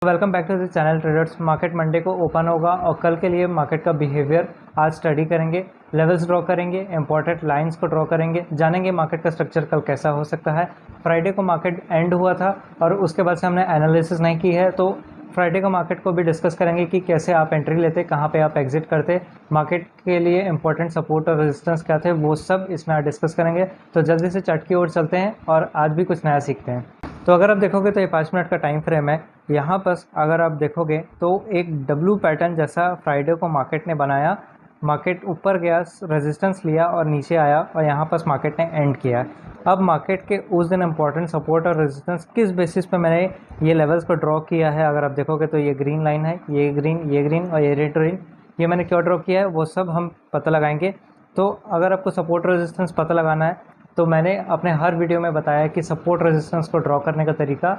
Welcome back to the channel traders. Market Monday को open होगा और कल के लिए मार्केट का बिहेवियर आज स्टडी करेंगे, लेवल्स ड्रॉ करेंगे, इंपॉर्टेंट लाइंस को ड्रॉ करेंगे, जानेंगे मार्केट का स्ट्रक्चर कल कैसा हो सकता है। फ्राइडे को मार्केट एंड हुआ था और उसके बाद से हमने एनालिसिस नहीं की है, तो फ्राइडे को मार्केट को भी डिस्कस करेंगे कि कैसे आप एंट्री लेते, कहाँ पे आप एग्जिट करते, मार्केट के लिए इंपॉर्टेंट सपोर्ट और रेजिस्टेंस क्या थे, वो सब इसमें आज डिस्कस करेंगे। तो जल्दी से चार्ट की ओर चलते हैं और आज भी कुछ नया सीखते हैं। तो अगर आप देखोगे तो ये 5 मिनट का टाइम फ्रेम है। यहाँ पर अगर आप देखोगे तो एक डब्ल्यू पैटर्न जैसा फ्राइडे को मार्केट ने बनाया। मार्केट ऊपर गया, रेजिस्टेंस लिया और नीचे आया और यहाँ पर मार्केट ने एंड किया। अब मार्केट के उस दिन इंपॉर्टेंट सपोर्ट और रेजिस्टेंस किस बेसिस पे मैंने ये लेवल्स को ड्रॉ किया है, अगर आप देखोगे तो ये ग्रीन लाइन है, ये ग्रीन और ये रेड ग्रीन, ये मैंने क्यों ड्रॉ किया है वो सब हम पता लगाएंगे। तो अगर आपको सपोर्ट रेजिस्टेंस पता लगाना है तो मैंने अपने हर वीडियो में बताया कि सपोर्ट रेजिस्टेंस को ड्रॉ करने का तरीका,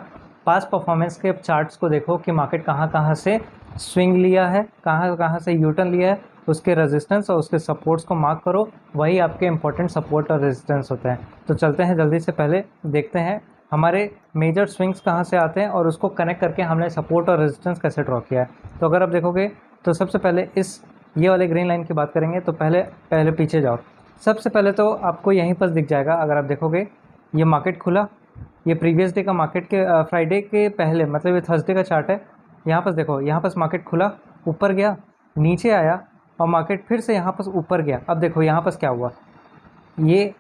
पास्ट परफॉर्मेंस के चार्ट्स को देखो कि मार्केट कहाँ कहाँ से स्विंग लिया है, कहाँ कहाँ से यूटर्न लिया है, उसके रेजिस्टेंस और उसके सपोर्ट्स को मार्क करो, वही आपके इंपॉर्टेंट सपोर्ट और रेजिस्टेंस होते हैं। तो चलते हैं जल्दी से, पहले देखते हैं हमारे मेजर स्विंग्स कहाँ से आते हैं और उसको कनेक्ट करके हमने सपोर्ट और रेजिस्टेंस कैसे ड्रॉ किया है। तो अगर आप देखोगे तो सबसे पहले ये वाले ग्रीन लाइन की बात करेंगे। तो पहले पीछे जाओ। सबसे पहले तो आपको यहीं पर दिख जाएगा, अगर आप देखोगे ये मार्केट खुला, ये प्रीवियस डे का मार्केट के फ्राइडे के पहले, मतलब ये थर्सडे का चार्ट है। यहाँ पर देखो, यहाँ पर मार्केट खुला, ऊपर गया, नीचे आया और मार्केट फिर से यहाँ पर ऊपर गया। अब देखो यहाँ पर क्या हुआ, ये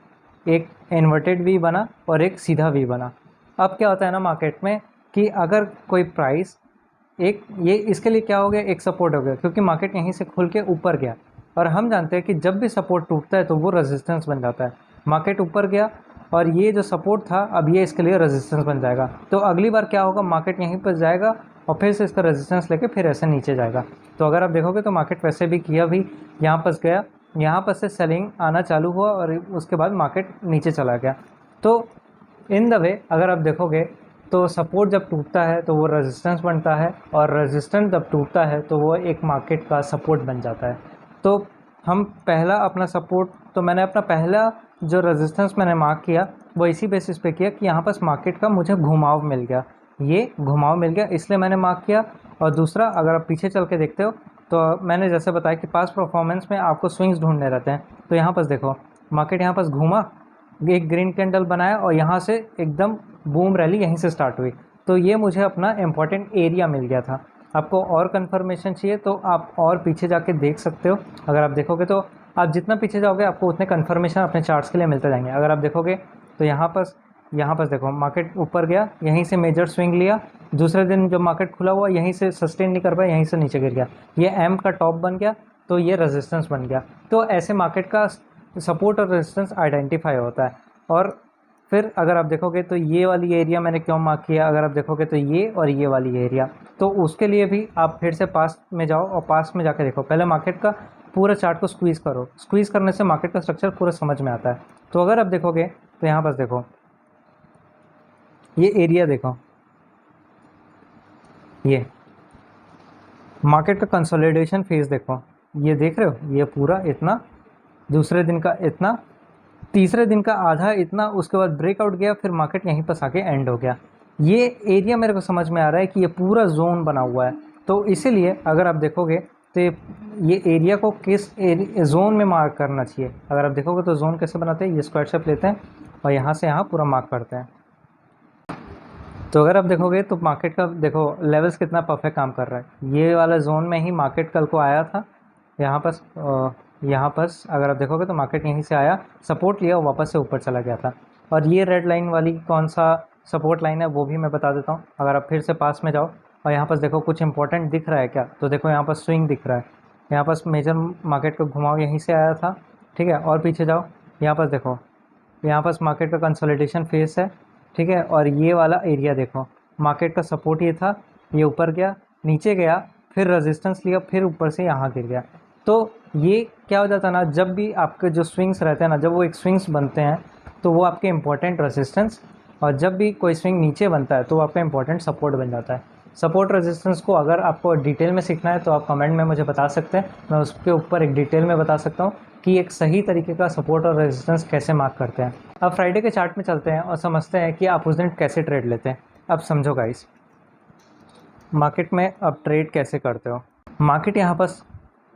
एक इन्वर्टेड वी बना और एक सीधा वी बना। अब क्या होता है ना मार्केट में कि अगर कोई प्राइस ये इसके लिए क्या हो गया, एक सपोर्ट हो गया, क्योंकि मार्केट यहीं से खुल के ऊपर गया और हम जानते हैं कि जब भी सपोर्ट टूटता है तो वो रेजिस्टेंस बन जाता है। मार्केट ऊपर गया और ये जो सपोर्ट था अब ये इसके लिए रेजिस्टेंस बन जाएगा। तो अगली बार क्या होगा, मार्केट यहीं पर जाएगा और फिर से इसका रेजिस्टेंस लेके फिर ऐसे नीचे जाएगा। तो अगर आप देखोगे तो मार्केट वैसे भी किया भी, यहाँ पर गया, यहाँ पर से सेलिंग आना चालू हुआ और उसके बाद मार्केट नीचे चला गया। तो इन द वे अगर आप देखोगे तो सपोर्ट जब टूटता है तो वो रेजिस्टेंस बनता है और रेजिस्टेंस जब टूटता है तो वो एक मार्केट का सपोर्ट बन जाता है। तो हम पहला अपना सपोर्ट, तो मैंने अपना पहला जो रेजिस्टेंस मैंने मार्क किया वो इसी बेसिस पे किया कि यहाँ पर मार्केट का मुझे घुमाव मिल गया, ये घुमाव मिल गया, इसलिए मैंने मार्क किया। और दूसरा, अगर आप पीछे चल के देखते हो तो मैंने जैसे बताया कि पास्ट परफॉर्मेंस में आपको स्विंग्स ढूंढने रहते हैं। तो यहाँ पर देखो, मार्केट यहाँ पर घूमा, एक ग्रीन कैंडल बनाया और यहाँ से एकदम बूम रैली यहीं से स्टार्ट हुई। तो ये मुझे अपना इम्पॉर्टेंट एरिया मिल गया था। आपको और कंफर्मेशन चाहिए तो आप और पीछे जाके देख सकते हो। अगर आप देखोगे तो आप जितना पीछे जाओगे आपको उतने कंफर्मेशन अपने चार्ट्स के लिए मिलते जाएंगे। अगर आप देखोगे तो यहाँ पर देखो, मार्केट ऊपर गया, यहीं से मेजर स्विंग लिया, दूसरे दिन जब मार्केट खुला हुआ यहीं से सस्टेन नहीं कर पाया, यहीं से नीचे गिर गया, ये एम का टॉप बन गया, तो ये रेजिस्टेंस बन गया। तो ऐसे मार्केट का सपोर्ट और रेजिस्टेंस आइडेंटिफाई होता है। और फिर अगर आप देखोगे तो ये वाली एरिया मैंने क्यों मार्क किया, अगर आप देखोगे तो ये और ये वाली एरिया, तो उसके लिए भी आप फिर से पास्ट में जाओ और पास्ट में जाके देखो, पहले मार्केट का पूरा चार्ट को स्क्वीज़ करो। स्क्वीज़ करने से मार्केट का स्ट्रक्चर पूरा समझ में आता है। तो अगर आप देखोगे तो यहाँ पर देखो, ये एरिया देखो, ये मार्केट का कंसोलिडेशन फेज देखो, ये देख रहे हो, ये पूरा इतना, दूसरे दिन का इतना, तीसरे दिन का आधा इतना, उसके बाद ब्रेकआउट गया, फिर मार्केट यहीं पर आके एंड हो गया। ये एरिया मेरे को समझ में आ रहा है कि ये पूरा जोन बना हुआ है। तो इसीलिए अगर आप देखोगे तो ये एरिया को किस जोन में मार्क करना चाहिए, अगर आप देखोगे तो जोन कैसे बनाते हैं, ये स्क्वायर शेप लेते हैं और यहाँ से यहाँ पूरा मार्क करते हैं। तो अगर आप देखोगे तो मार्केट का देखो लेवल्स कितना परफेक्ट काम कर रहा है। ये वाला जोन में ही मार्केट कल को आया था, यहाँ पर अगर आप देखोगे तो मार्केट यहीं से आया, सपोर्ट लिया और वापस से ऊपर चला गया था। और ये रेड लाइन वाली कौन सा सपोर्ट लाइन है वो भी मैं बता देता हूँ। अगर आप फिर से पास में जाओ और यहाँ पर देखो कुछ इंपॉर्टेंट दिख रहा है क्या, तो देखो यहाँ पर स्विंग दिख रहा है, यहाँ पर मेजर मार्केट का घुमाव यहीं से आया था, ठीक है। और पीछे जाओ, यहाँ पर देखो, यहाँ पर मार्केट का कंसोलिडेशन फेस है, ठीक है। और ये वाला एरिया देखो, मार्केट का सपोर्ट ये था, ये ऊपर गया, नीचे गया, फिर रेजिस्टेंस लिया, फिर ऊपर से यहाँ गिर गया। तो ये क्या हो जाता है ना, जब भी आपके जो स्विंग्स रहते हैं ना, जब वो एक स्विंग्स बनते हैं तो वो आपके इंपॉर्टेंट रेजिस्टेंस, और जब भी कोई स्विंग नीचे बनता है तो वो आपका इंपॉर्टेंट सपोर्ट बन जाता है। सपोर्ट रेजिस्टेंस को अगर आपको डिटेल में सीखना है तो आप कमेंट में मुझे बता सकते हैं, मैं उसके ऊपर एक डिटेल में बता सकता हूँ कि एक सही तरीके का सपोर्ट और रेजिस्टेंस कैसे मार्क करते हैं। अब फ्राइडे के चार्ट में चलते हैं और समझते हैं कि आप उस दिन कैसे ट्रेड लेते हैं। अब समझो गाइस, मार्केट में अब ट्रेड कैसे करते हो। मार्केट यहाँ पर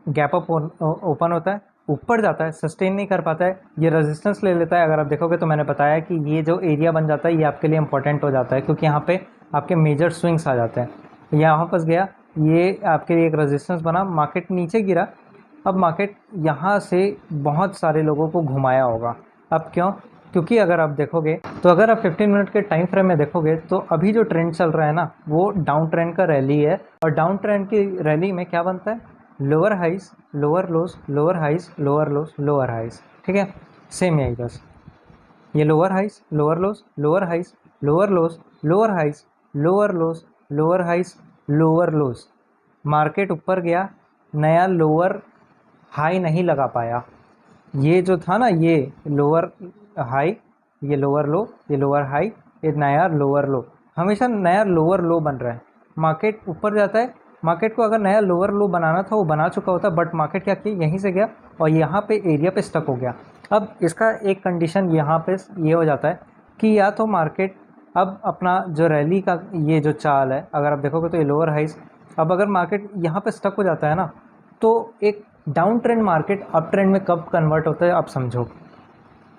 गैप अप ओपन होता है, ऊपर जाता है, सस्टेन नहीं कर पाता है, ये रेजिस्टेंस ले लेता है। अगर आप देखोगे तो मैंने बताया कि ये जो एरिया बन जाता है ये आपके लिए इंपॉर्टेंट हो जाता है, क्योंकि यहाँ पे आपके मेजर स्विंग्स आ जाते हैं। यहाँ फंस गया, ये आपके लिए एक रेजिस्टेंस बना, मार्केट नीचे गिरा। अब मार्केट यहाँ से बहुत सारे लोगों को घुमाया होगा। अब क्यों? क्योंकि अगर आप देखोगे तो अगर आप 15 मिनट के टाइम फ्रेम में देखोगे तो अभी जो ट्रेंड चल रहा है ना वो डाउन ट्रेंड का रैली है, और डाउन ट्रेंड की रैली में क्या बनता है, lower highs lower lows, lower highs lower lows, lower highs. ठीक है, सेम यही बस, ये lower highs lower lows, lower highs lower lows, lower highs lower lows, lower highs lower lows. Market ऊपर गया, नया लोअर हाई नहीं लगा पाया। ये जो था ना, ये लोअर हाई, ये लोअर लो, ये लोअर हाई, ये नया लोअर लो, हमेशा नया लोअर लो बन रहा है। मार्केट ऊपर जाता है, मार्केट को अगर नया लोअर लो बनाना था वो बना चुका होता, बट मार्केट क्या किया, यहीं से गया और यहाँ पे एरिया पे स्टक हो गया। अब इसका एक कंडीशन यहाँ पे ये हो जाता है कि या तो मार्केट अब अपना जो रैली का ये जो चाल है, अगर आप देखोगे तो ये लोअर हाइज, अब अगर मार्केट यहाँ पे स्टक हो जाता है ना, तो एक down trend market up trend में कब कन्वर्ट होता है आप समझो।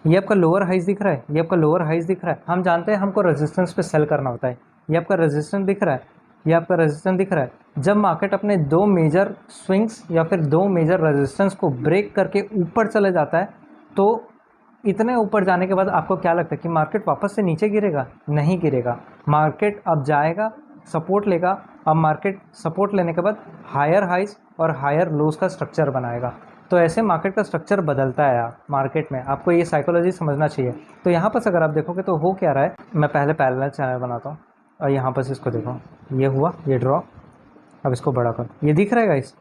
ये आपका लोअर हाइज दिख रहा है, ये आपका लोअर हाइज दिख रहा है, हम जानते हैं हमको रेजिस्टेंस पे सेल करना होता है। ये आपका रेजिस्टेंस दिख रहा है, ये आपका रेजिस्टेंस दिख रहा है। जब मार्केट अपने दो मेजर स्विंग्स या फिर दो मेजर रेजिस्टेंस को ब्रेक करके ऊपर चले जाता है, तो इतने ऊपर जाने के बाद आपको क्या लगता है कि मार्केट वापस से नीचे गिरेगा? नहीं गिरेगा, मार्केट अब जाएगा, सपोर्ट लेगा। अब मार्केट सपोर्ट लेने के बाद हायर हाइज और हायर लोज का स्ट्रक्चर बनाएगा। तो ऐसे मार्केट का स्ट्रक्चर बदलता है यार मार्केट में, आपको ये साइकोलॉजी समझना चाहिए। तो यहाँ पर अगर आप देखोगे तो हो क्या रहा है, मैं पहले पैरेलल चैनल बनाता हूँ और यहाँ पर इसको देखो, ये हुआ, ये ड्रॉ, अब इसको बड़ा कर, ये दिख रहा है गाइस,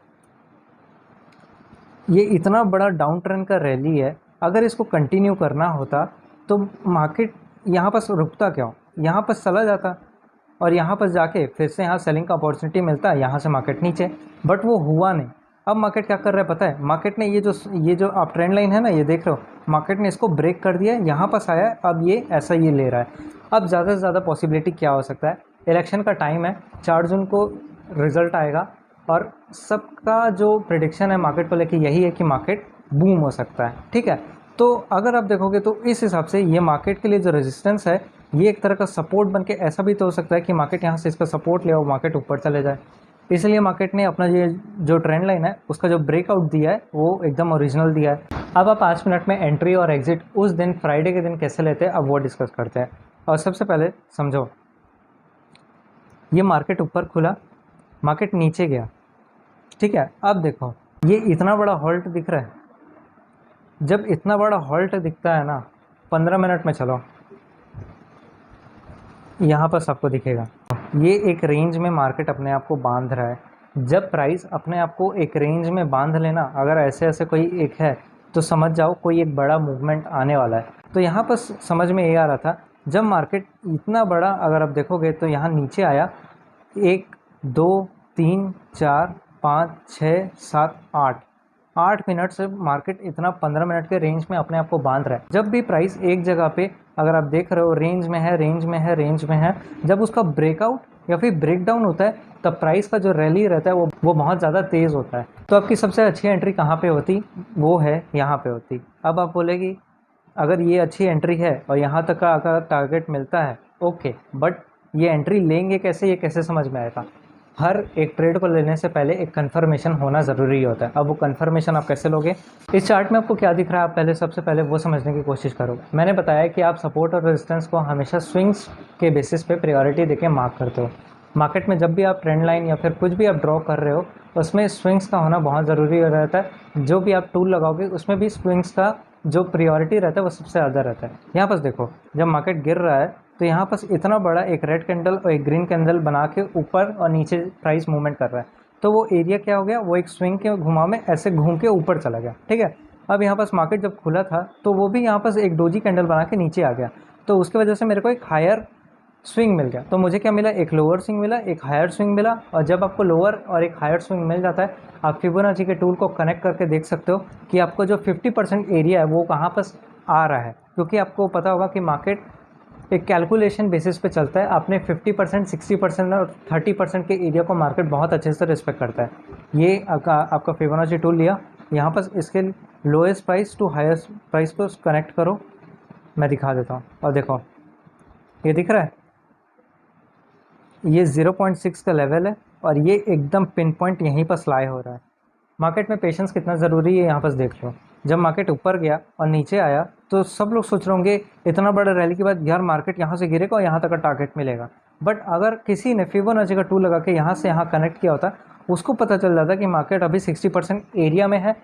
ये इतना बड़ा डाउन ट्रेंड का रैली है। अगर इसको कंटिन्यू करना होता तो मार्केट यहाँ पर रुकता क्यों, यहाँ पर चला जाता और यहाँ पर जाके फिर से यहाँ सेलिंग का अपॉर्चुनिटी मिलता है, यहाँ से मार्केट नीचे, बट वो हुआ नहीं। अब मार्केट क्या कर रहा है पता है, मार्केट ने ये जो आप ट्रेंड लाइन है ना, ये देख रहे हो, मार्केट ने इसको ब्रेक कर दिया, यहाँ पास आया, अब ये ऐसा ये ले रहा है। अब ज़्यादा से ज़्यादा पॉसिबिलिटी क्या हो सकता है, इलेक्शन का टाइम है, 4 जून को रिजल्ट आएगा और सबका जो प्रिडिक्शन है मार्केट को लेके यही है कि मार्केट बूम हो सकता है। ठीक है, तो अगर आप देखोगे तो इस हिसाब से ये मार्केट के लिए जो रेजिस्टेंस है ये एक तरह का सपोर्ट बन के ऐसा भी तो हो सकता है कि मार्केट यहाँ से इसका सपोर्ट ले और मार्केट ऊपर चले जाए। इसलिए मार्केट ने अपना ये जो ट्रेंड लाइन है उसका जो ब्रेकआउट दिया है वो एकदम ओरिजिनल दिया है। अब आप 5 मिनट में एंट्री और एग्जिट उस दिन फ्राइडे के दिन कैसे लेते हैं अब वो डिस्कस करते हैं। और सबसे पहले समझो, ये मार्केट ऊपर खुला, मार्केट नीचे गया, ठीक है। अब देखो ये इतना बड़ा हॉल्ट दिख रहा है, जब इतना बड़ा हॉल्ट दिखता है ना 15 मिनट में चलो यहाँ पर सबको दिखेगा, ये एक रेंज में मार्केट अपने आप को बांध रहा है। जब प्राइस अपने आप को एक रेंज में बांध लेना, अगर ऐसे ऐसे कोई एक है तो समझ जाओ कोई एक बड़ा मूवमेंट आने वाला है। तो यहाँ पर समझ में ये आ रहा था, जब मार्केट इतना बड़ा, अगर आप देखोगे तो यहाँ नीचे आया 1 2 3 4 5 6 7 8 मिनट से मार्केट इतना 15 मिनट के रेंज में अपने आप को बांध रहा है। जब भी प्राइस एक जगह पे अगर आप देख रहे हो रेंज में है, रेंज में है, रेंज में है, जब उसका ब्रेकआउट या फिर ब्रेकडाउन होता है तब प्राइस का जो रैली रहता है वो बहुत ज़्यादा तेज़ होता है। तो आपकी सबसे अच्छी एंट्री कहाँ पे होती, वो है यहाँ पे होती। अब आप बोलेगी अगर ये अच्छी एंट्री है और यहाँ तक का अगर टारगेट मिलता है ओके, बट ये एंट्री लेंगे कैसे, ये कैसे समझ में आएगा। हर एक ट्रेड को लेने से पहले एक कंफर्मेशन होना ज़रूरी होता है। अब वो कंफर्मेशन आप कैसे लोगे, इस चार्ट में आपको क्या दिख रहा है, आप पहले सबसे पहले वो समझने की कोशिश करो। मैंने बताया कि आप सपोर्ट और रेजिस्टेंस को हमेशा स्विंग्स के बेसिस पे प्रायोरिटी देके मार्क करते हो। मार्केट में जब भी आप ट्रेंड लाइन या फिर कुछ भी आप ड्रॉ कर रहे हो उसमें स्विंग्स का होना बहुत ज़रूरी रहता है। जो भी आप टूल लगाओगे उसमें भी स्विंग्स का जो प्रायोरिटी रहता है वो सबसे ज़्यादा रहता है। यहाँ पर देखो जब मार्केट गिर रहा है तो यहाँ पर इतना बड़ा एक रेड कैंडल और एक ग्रीन कैंडल बना के ऊपर और नीचे प्राइस मूवमेंट कर रहा है, तो वो एरिया क्या हो गया, वो एक स्विंग के घुमाव में ऐसे घूम के ऊपर चला गया। ठीक है, अब यहाँ पास मार्केट जब खुला था तो वो भी यहाँ पास एक डोजी कैंडल बना के नीचे आ गया, तो उसकी वजह से मेरे को एक हायर स्विंग मिल गया। तो मुझे क्या मिला, एक लोअर स्विंग मिला, एक हायर स्विंग मिला। और जब आपको लोअर और एक हायर स्विंग मिल जाता है आप फिबोनाची के टूल को कनेक्ट करके देख सकते हो कि आपको जो 50% एरिया है वो कहाँ पर आ रहा है, क्योंकि आपको पता होगा कि मार्केट एक कैलकुलेशन बेसिस पे चलता है। आपने 50%, 60% और 30% के एरिया को मार्केट बहुत अच्छे से रिस्पेक्ट करता है। ये आपका फिबोनाची टूल लिया, यहाँ पर इसके lowest price to highest price को कनेक्ट करो, मैं दिखा देता हूँ। और देखो ये दिख रहा है, ये 0.6 का लेवल है और ये एकदम पिन पॉइंट यहीं पर स्लाई हो रहा है। मार्केट में पेशेंस कितना ज़रूरी है यहाँ पर देख लो। जब मार्केट ऊपर गया और नीचे आया तो सब लोग सोच रहे होंगे इतना बड़ा रैली के बाद यार मार्केट यहाँ से गिरेगा और यहाँ तक का टारगेट मिलेगा। बट अगर किसी ने फिबोनाची का टूल लगा के यहाँ से यहाँ कनेक्ट किया होता, उसको पता चल जाता कि मार्केट अभी 60% एरिया में है।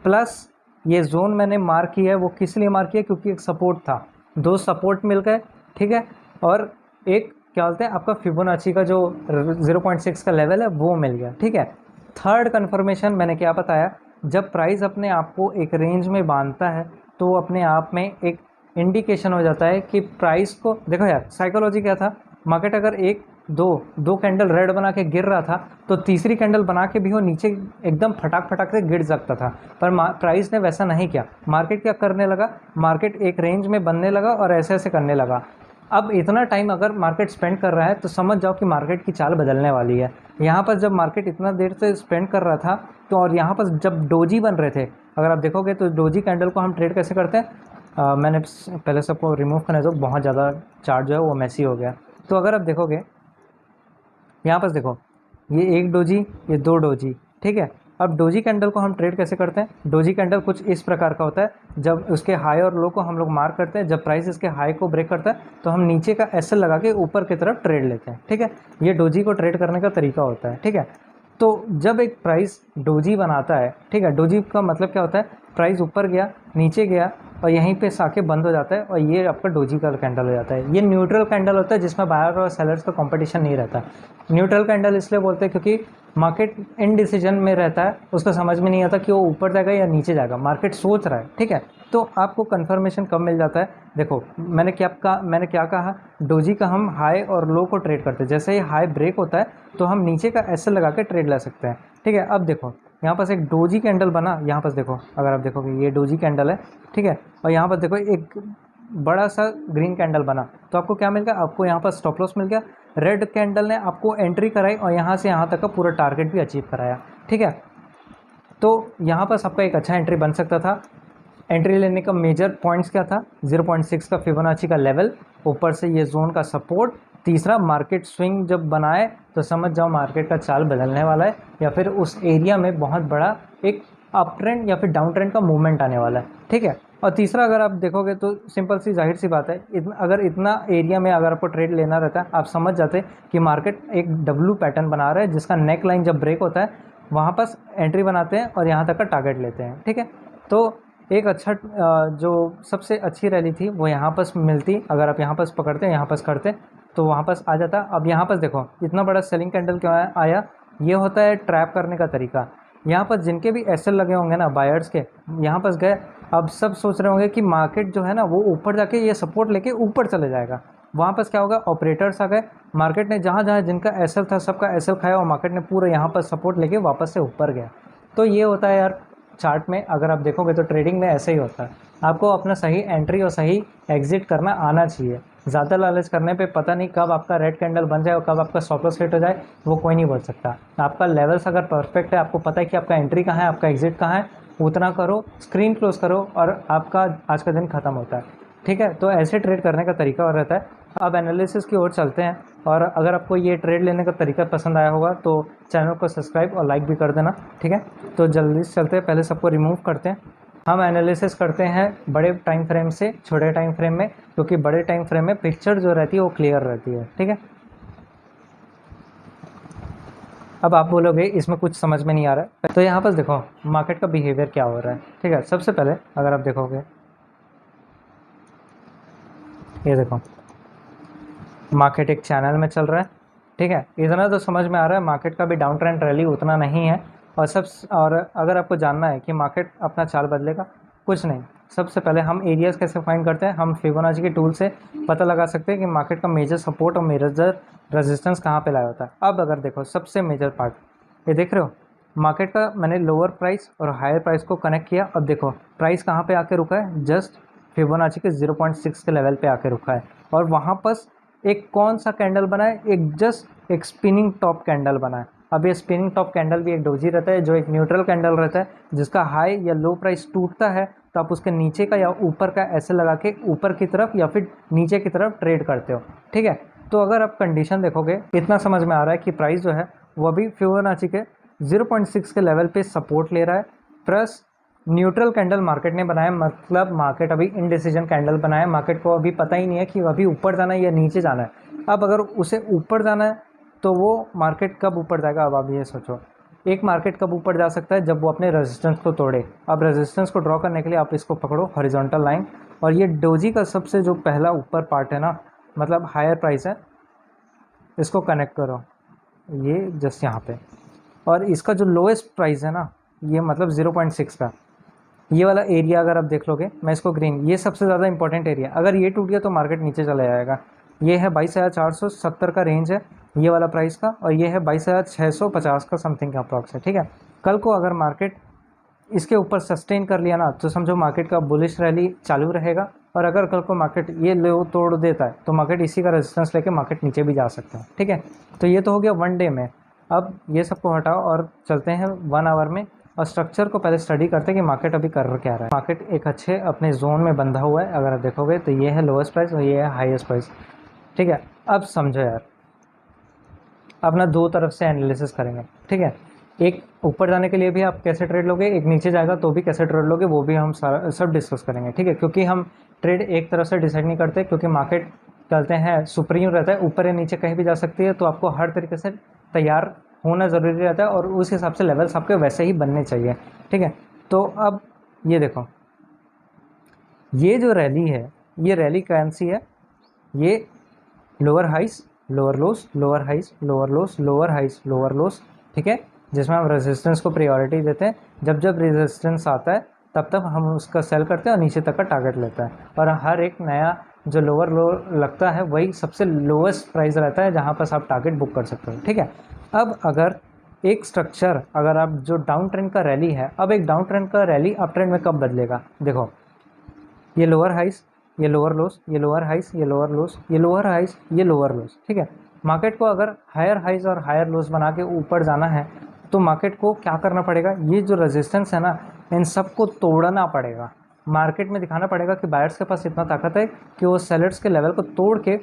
प्लस ये जोन मैंने मार्क किया है, वो किस लिए मार्क किया, क्योंकि एक सपोर्ट था, 2 सपोर्ट मिल गए, ठीक है, और एक क्या बोलते हैं आपका फिबोनाची का जो 0.6 का लेवल है वो मिल गया, ठीक है। थर्ड कन्फर्मेशन मैंने क्या बताया, जब प्राइस अपने आप को एक रेंज में बांधता है तो अपने आप में एक इंडिकेशन हो जाता है कि प्राइस को, देखो यार साइकोलॉजी क्या था, मार्केट अगर एक दो कैंडल रेड बना के गिर रहा था तो तीसरी कैंडल बना के भी वो नीचे एकदम फटाक से गिर सकता था, पर प्राइस ने वैसा नहीं किया। मार्केट क्या करने लगा, मार्केट एक रेंज में बनने लगा और ऐसे ऐसे करने लगा। अब इतना टाइम अगर मार्केट स्पेंड कर रहा है तो समझ जाओ कि मार्केट की चाल बदलने वाली है। यहाँ पर जब मार्केट इतना देर से स्पेंड कर रहा था तो, और यहाँ पर जब डोजी बन रहे थे, अगर आप देखोगे तो डोजी कैंडल को हम ट्रेड कैसे करते हैं, मैंने पहले सबको रिमूव करने दो, बहुत ज़्यादा चार्ट जो है वो मैसी हो गया। तो अगर आप देखोगे यहाँ पर देखो, ये एक डोजी, ये 2 डोजी, ठीक है। अब डोजी कैंडल को हम ट्रेड कैसे करते हैं, डोजी कैंडल कुछ इस प्रकार का होता है, जब उसके हाई और लो को हम लोग मार्क करते हैं, जब प्राइस इसके हाई को ब्रेक करता है तो हम नीचे का एसएल लगा के ऊपर की तरफ ट्रेड लेते हैं, ठीक है। ये डोजी को ट्रेड करने का तरीका होता है, ठीक है। तो जब एक प्राइस डोजी बनाता है, ठीक है, डोजी का मतलब क्या होता है, प्राइस ऊपर गया, नीचे गया और यहीं पे साके बंद हो जाता है और ये आपका डोजी का कैंडल हो जाता है। ये न्यूट्रल कैंडल होता है जिसमें बायर और सेलर्स का कंपटीशन नहीं रहता। न्यूट्रल कैंडल इसलिए बोलते हैं क्योंकि मार्केट इनडिसीजन में रहता है, उसको समझ में नहीं आता कि वो ऊपर जाएगा या नीचे जाएगा, मार्केट सोच रहा है, ठीक है। तो आपको कंफर्मेशन कब मिल जाता है, देखो मैंने क्या कहा, डोजी का हम हाई और लो को ट्रेड करते हैं। जैसे ही हाई ब्रेक होता है तो हम नीचे का एसएल लगा के ट्रेड ले सकते हैं, ठीक है। अब देखो यहाँ पास एक डोजी कैंडल बना, यहाँ पास देखो, अगर आप देखोगे ये डोजी कैंडल है, ठीक है, और यहाँ पर देखो एक बड़ा सा ग्रीन कैंडल बना, तो आपको क्या मिल गया, आपको यहाँ पर स्टॉप लॉस मिल गया। रेड कैंडल ने आपको एंट्री कराई और यहाँ से यहाँ तक का पूरा टारगेट भी अचीव कराया, ठीक है। तो यहाँ पर आपका एक अच्छा एंट्री बन सकता था। एंट्री लेने का मेजर पॉइंट्स क्या था, 0.6 का फिबोनाची का लेवल, ऊपर से ये जोन का सपोर्ट, तीसरा मार्केट स्विंग जब बनाए तो समझ जाओ मार्केट का चाल बदलने वाला है या फिर उस एरिया में बहुत बड़ा एक अप ट्रेंड या फिर डाउन ट्रेंड का मूवमेंट आने वाला है, ठीक है। और तीसरा अगर आप देखोगे तो सिंपल सी जाहिर सी बात है, अगर इतना एरिया में अगर आपको ट्रेड लेना रहता है, आप समझ जाते कि मार्केट एक डब्ल्यू पैटर्न बना रहा है जिसका नेक लाइन जब ब्रेक होता है वहाँ पर एंट्री बनाते हैं और यहाँ तक का टारगेट लेते हैं, ठीक है। तो एक अच्छा जो सबसे अच्छी रैली थी वो यहाँ पर मिलती, अगर आप यहाँ पर पकड़ते, यहाँ पर करते तो वहाँ पर आ जाता। अब यहाँ पर देखो इतना बड़ा सेलिंग कैंडल क्यों आया, ये होता है ट्रैप करने का तरीका। यहाँ पर जिनके भी एसएल लगे होंगे ना बायर्स के, यहाँ पर गए, अब सब सोच रहे होंगे कि मार्केट जो है ना वो ऊपर जाके ये सपोर्ट लेके ऊपर चले जाएगा। वहाँ पर क्या होगा, ऑपरेटर्स आ गए, मार्केट ने जहाँ जहाँ जिनका एसएल था सबका एसएल खाया और मार्केट ने पूरा यहाँ पर सपोर्ट लेके वापस से ऊपर गया। तो ये होता है यार चार्ट में, अगर आप देखोगे तो ट्रेडिंग में ऐसे ही होता है। आपको अपना सही एंट्री और सही एग्जिट करना आना चाहिए। ज़्यादा लालच करने पे पता नहीं कब आपका रेड कैंडल बन जाए और कब आपका स्टॉप लॉस हिट हो जाए, वो कोई नहीं बोल सकता। आपका लेवल्स अगर परफेक्ट है, आपको पता है कि आपका एंट्री कहाँ है, आपका एग्जिट कहाँ है, उतना करो, स्क्रीन क्लोज करो और आपका आज का दिन ख़त्म होता है, ठीक है। तो ऐसे ट्रेड करने का तरीका और रहता है। अब एनालिसिस की ओर चलते हैं, और अगर आपको ये ट्रेड लेने का तरीका पसंद आया होगा तो चैनल को सब्सक्राइब और लाइक भी कर देना, ठीक है। तो जल्दी से चलते हैं, पहले सबको रिमूव करते हैं। हम एनालिसिस करते हैं बड़े टाइम फ्रेम से छोटे टाइम फ्रेम में, क्योंकि बड़े टाइम फ्रेम में पिक्चर जो रहती है वो क्लियर रहती है, ठीक है। अब आप बोलोगे इसमें कुछ समझ में नहीं आ रहा है, तो यहाँ पर देखो मार्केट का बिहेवियर क्या हो रहा है, ठीक है। सबसे पहले अगर आप देखोगे, ये देखो मार्केट एक चैनल में चल रहा है, ठीक है। इतना तो समझ में आ रहा है मार्केट का भी डाउन ट्रेंड रैली उतना नहीं है। और अगर आपको जानना है कि मार्केट अपना चाल बदलेगा, कुछ नहीं, सबसे पहले हम एरियाज़ कैसे फाइंड करते हैं, हम फिबोनाची के टूल से पता लगा सकते हैं कि मार्केट का मेजर सपोर्ट और मेजर रेजिस्टेंस कहाँ पे लाया होता है। अब अगर देखो सबसे मेजर पार्ट, ये देख रहे हो मार्केट का, मैंने लोअर प्राइस और हायर प्राइस को कनेक्ट किया। अब देखो प्राइस कहाँ पे आके रुका है, जस्ट फिबोनाची के 0.6 के लेवल पे आके रुका है और वहाँ पर एक कौन सा कैंडल बना है, एक जस्ट एक स्पिनिंग टॉप कैंडल बना है। अब ये स्पिनिंग टॉप कैंडल भी एक डोजी रहता है जो एक न्यूट्रल कैंडल रहता है, जिसका हाई या लो प्राइस टूटता है तो आप उसके नीचे का या ऊपर का ऐसे लगा के ऊपर की तरफ या फिर नीचे की तरफ ट्रेड करते हो, ठीक है। तो अगर आप कंडीशन देखोगे, इतना समझ में आ रहा है कि प्राइस जो है वो अभी फिबोनाची के 0.6 के लेवल पे सपोर्ट ले रहा है, प्लस न्यूट्रल कैंडल मार्केट ने बनाया, मतलब मार्केट अभी इनडिसीजन कैंडल बनाया। मार्केट को अभी पता ही नहीं है कि अभी ऊपर जाना है या नीचे जाना है। अब अगर उसे ऊपर जाना है तो वो मार्केट कब ऊपर जाएगा, अब आप ये सोचो। एक मार्केट कब ऊपर जा सकता है, जब वो अपने रेजिस्टेंस को तोड़े। अब रेजिस्टेंस को ड्रॉ करने के लिए आप इसको पकड़ो हॉरिजॉन्टल लाइन, और ये डोजी का सबसे जो पहला ऊपर पार्ट है ना, मतलब हायर प्राइस है, इसको कनेक्ट करो ये जस्ट यहाँ पे, और इसका जो लोएस्ट प्राइस है ना, ये मतलब 0.6 का ये वाला एरिया अगर आप देख लोगे, मैं इसको ग्रीन, ये सबसे ज़्यादा इंपॉर्टेंट एरिया, अगर ये टूट गया तो मार्केट नीचे चला जाएगा। ये है 22,470 का रेंज है ये वाला प्राइस का, और ये है 22,650 का समथिंग का अप्रॉक्स है, ठीक है। कल को अगर मार्केट इसके ऊपर सस्टेन कर लिया ना, तो समझो मार्केट का बुलिश रैली चालू रहेगा, और अगर कल को मार्केट ये लो तोड़ देता है तो मार्केट इसी का रेजिस्टेंस लेके मार्केट नीचे भी जा सकता है, ठीक है। तो ये तो हो गया वन डे में। अब ये सबको हटाओ और चलते हैं 1 आवर में, और स्ट्रक्चर को पहले स्टडी करते हैं कि मार्केट अभी कर क्या रहा है। मार्केट एक अच्छे अपने जोन में बंधा हुआ है, अगर आप देखोगे तो ये है लोएस्ट प्राइस और ये है हाईएस्ट प्राइस, ठीक है। अब समझो यार, अपना दो तरफ से एनालिसिस करेंगे, ठीक है। एक ऊपर जाने के लिए भी आप कैसे ट्रेड लोगे, एक नीचे जाएगा तो भी कैसे ट्रेड लोगे, वो भी हम सारा सब डिस्कस करेंगे, ठीक है। क्योंकि हम ट्रेड एक तरफ से डिसाइड नहीं करते, क्योंकि मार्केट चलते हैं सुप्रीम रहता है, ऊपर या नीचे कहीं भी जा सकती है, तो आपको हर तरीके से तैयार होना ज़रूरी रहता है, और उस हिसाब से लेवल्स आपके वैसे ही बनने चाहिए, ठीक है। तो अब ये देखो, ये जो रैली है, ये रैली कौन सी है, ये lower highs lower lows, lower highs lower lows, lower highs lower lows, ठीक है, जिसमें हम रेजिस्टेंस को प्रायोरिटी देते हैं। जब जब रेजिस्टेंस आता है तब तक हम उसका सेल करते हैं और नीचे तक का टारगेट लेते हैं, और हर एक नया जो लोअर लो लगता है वही सबसे लोएस्ट प्राइस रहता है जहाँ पर आप टारगेट बुक कर सकते हो, ठीक है। अब अगर एक स्ट्रक्चर, अगर आप जो डाउन ट्रेंड का रैली है, अब एक डाउन ट्रेंड का रैली अप ट्रेंड में कब बदलेगा, देखो ये लोअर हाइस, ये लोअर लोस, ये लोअर हाइस, ये लोअर लोस, ये लोअर हाइस, ये लोअर लोस, ठीक है। मार्केट को अगर हायर हाइस और हायर लोस बना के ऊपर जाना है तो मार्केट को क्या करना पड़ेगा, ये जो रेजिस्टेंस है ना, इन सबको तोड़ना पड़ेगा। मार्केट में दिखाना पड़ेगा कि बायर्स के पास इतना ताकत है कि वो सेलर्स के लेवल को तोड़ के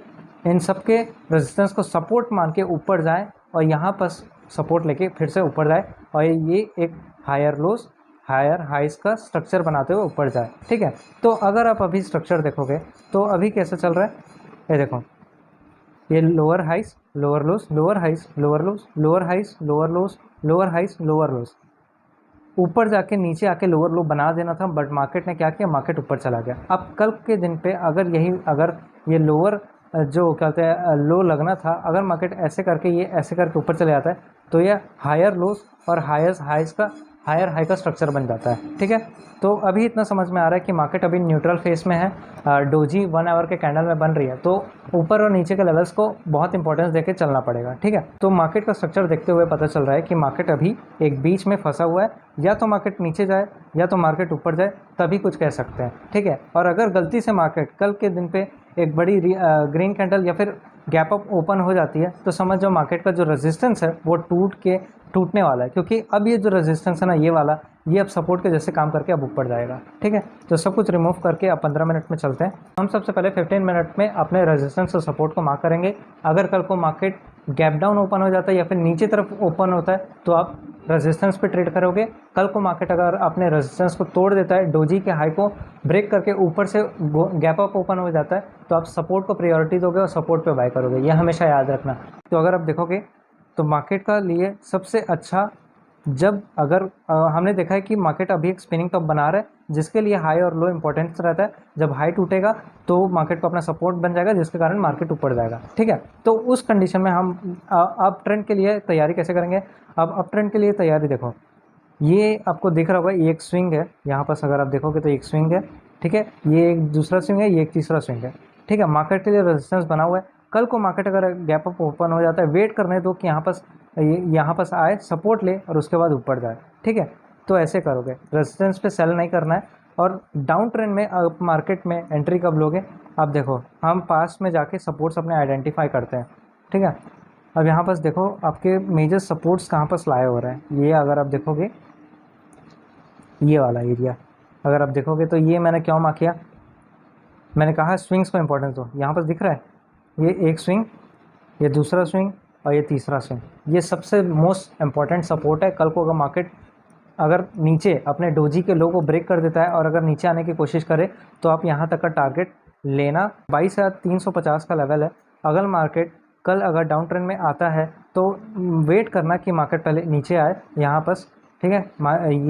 इन सब के रेजिस्टेंस को सपोर्ट मान के ऊपर जाए, और यहाँ पर सपोर्ट लेके फिर से ऊपर जाए, और ये एक हायर लोस हायर हाइस का स्ट्रक्चर बनाते हुए ऊपर जाए, ठीक है। तो अगर आप अभी स्ट्रक्चर देखोगे तो अभी कैसा चल रहा है, ये देखो, ये lower highs lower lows, lower highs lower lows, lower highs lower lows, lower highs lower lows, ऊपर जाके नीचे आके लोअर लो बना देना था, बट मार्केट ने क्या किया, मार्केट ऊपर चला गया। अब कल के दिन पे अगर ये लोअर जो कहते हैं लो लगना था, अगर मार्केट ऐसे करके ये ऐसे करके ऊपर चले जाता है तो ये हायर लोस और हायर हाई का स्ट्रक्चर बन जाता है, ठीक है। तो अभी इतना समझ में आ रहा है कि मार्केट अभी न्यूट्रल फेस में है, डोजी 1 आवर के कैंडल में बन रही है, तो ऊपर और नीचे के लेवल्स को बहुत इंपॉर्टेंस देके चलना पड़ेगा, ठीक है। तो मार्केट का स्ट्रक्चर देखते हुए पता चल रहा है कि मार्केट अभी एक बीच में फंसा हुआ है, या तो मार्केट नीचे जाए या तो मार्केट ऊपर जाए, तभी कुछ कह सकते हैं, ठीक है। और अगर गलती से मार्केट कल के दिन पे एक बड़ी ग्रीन कैंडल या फिर गैप अप ओपन हो जाती है, तो समझ जाओ मार्केट का जो रेजिस्टेंस है वो टूटने वाला है, क्योंकि अब ये जो रेजिस्टेंस है ना, ये वाला, ये अब सपोर्ट के जैसे काम करके अब ऊपर जाएगा, ठीक है। तो सब कुछ रिमूव करके अब 15 मिनट में चलते हैं। हम सबसे पहले 15 मिनट में अपने रेजिस्टेंस और सपोर्ट को मार्क करेंगे। अगर कल को मार्केट गैप डाउन ओपन हो जाता है या फिर नीचे तरफ ओपन होता है तो आप रेजिस्टेंस पे ट्रेड करोगे। कल को मार्केट अगर अपने रेजिस्टेंस को तोड़ देता है, डोजी के हाई को ब्रेक करके ऊपर से गैप अप ओपन हो जाता है, तो आप सपोर्ट को प्रायोरिटी दोगे और सपोर्ट पे बाय करोगे, यह हमेशा याद रखना। तो अगर आप देखोगे तो मार्केट का लिए सबसे अच्छा, जब अगर हमने देखा है कि मार्केट अभी एक स्पिनिंग टॉप बना रहा है, जिसके लिए हाई और लो इंपॉर्टेंस रहता है। जब हाई टूटेगा तो मार्केट को अपना सपोर्ट बन जाएगा, जिसके कारण मार्केट ऊपर जाएगा, ठीक है। तो उस कंडीशन में हम अप ट्रेंड के लिए तैयारी कैसे करेंगे। अब अप ट्रेंड के लिए तैयारी देखो, ये आपको दिख रहा होगा, ये एक स्विंग है, यहाँ पर अगर आप देखोगे तो एक स्विंग है, ठीक है। ये एक दूसरा स्विंग है, ये एक तीसरा स्विंग है, ठीक है। मार्केट के लिए रेजिस्टेंस बना हुआ है। कल को मार्केट अगर गैप अप ओपन हो जाता है, वेट करने दो कि यहाँ पर आए, सपोर्ट ले और उसके बाद ऊपर जाए, ठीक है। तो ऐसे करोगे, रेजिस्टेंस पे सेल नहीं करना है, और डाउन ट्रेंड में आप मार्केट में एंट्री कब लोगे? आप देखो, हम पास में जाके सपोर्ट्स अपने आइडेंटिफाई करते हैं, ठीक है। अब यहाँ पास देखो आपके मेजर सपोर्ट्स कहाँ पास लाए हो रहे हैं। ये अगर आप देखोगे, ये वाला एरिया अगर आप देखोगे तो ये मैंने क्यों मार्क किया, मैंने कहा स्विंग्स को इंपॉर्टेंस दो। यहाँ पास दिख रहा है ये एक स्विंग, ये दूसरा स्विंग और ये तीसरा स्विंग, ये सबसे मोस्ट इंपॉर्टेंट सपोर्ट है। कल को अगर मार्केट अगर नीचे अपने डोजी के लो को ब्रेक कर देता है और अगर नीचे आने की कोशिश करे तो आप यहाँ तक का टारगेट लेना। 22,350 का लेवल है। अगर मार्केट कल अगर डाउन ट्रेंड में आता है तो वेट करना कि मार्केट पहले नीचे आए यहाँ पास, ठीक है,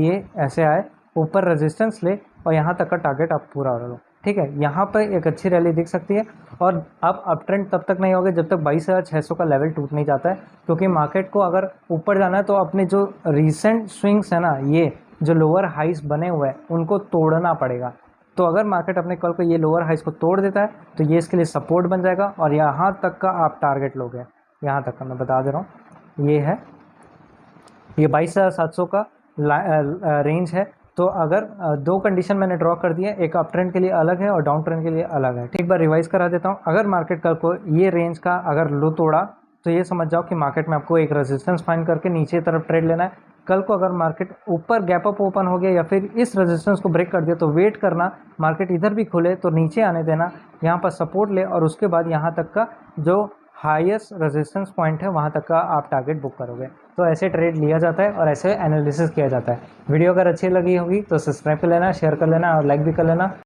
ये ऐसे आए, ऊपर रेजिस्टेंस ले और यहाँ तक का टारगेट आप पूरा कर लो, ठीक है। यहाँ पर एक अच्छी रैली दिख सकती है और आप अप ट्रेंड तब तक नहीं होगे जब तक 22,600 का लेवल टूट नहीं जाता है, क्योंकि मार्केट को अगर ऊपर जाना है तो अपने जो रीसेंट स्विंग्स है ना, ये जो लोअर हाइस बने हुए हैं उनको तोड़ना पड़ेगा। तो अगर मार्केट अपने कल को ये लोअर हाइस को तोड़ देता है तो ये इसके लिए सपोर्ट बन जाएगा और यहाँ तक का आप टारगेट लोगे। यहाँ तक का मैं बता दे रहा हूँ, ये है, ये 22,700 का रेंज है। तो अगर दो कंडीशन मैंने ड्रॉ कर दिया, एक अप ट्रेंड के लिए अलग है और डाउन ट्रेंड के लिए अलग है। एक बार रिवाइज करा देता हूँ। अगर मार्केट कल को ये रेंज का अगर लो तोड़ा तो ये समझ जाओ कि मार्केट में आपको एक रेजिस्टेंस फाइंड करके नीचे तरफ ट्रेड लेना है। कल को अगर मार्केट ऊपर गैप अप ओपन हो गया या फिर इस रेजिस्टेंस को ब्रेक कर दिया तो वेट करना, मार्केट इधर भी खुले तो नीचे आने देना, यहाँ पर सपोर्ट ले और उसके बाद यहाँ तक का जो हाईएस्ट रेजिस्टेंस पॉइंट है वहाँ तक का आप टारगेट बुक करोगे। तो ऐसे ट्रेड लिया जाता है और ऐसे एनालिसिस किया जाता है। वीडियो अगर अच्छी लगी होगी तो सब्सक्राइब कर लेना, शेयर कर लेना और लाइक भी कर लेना।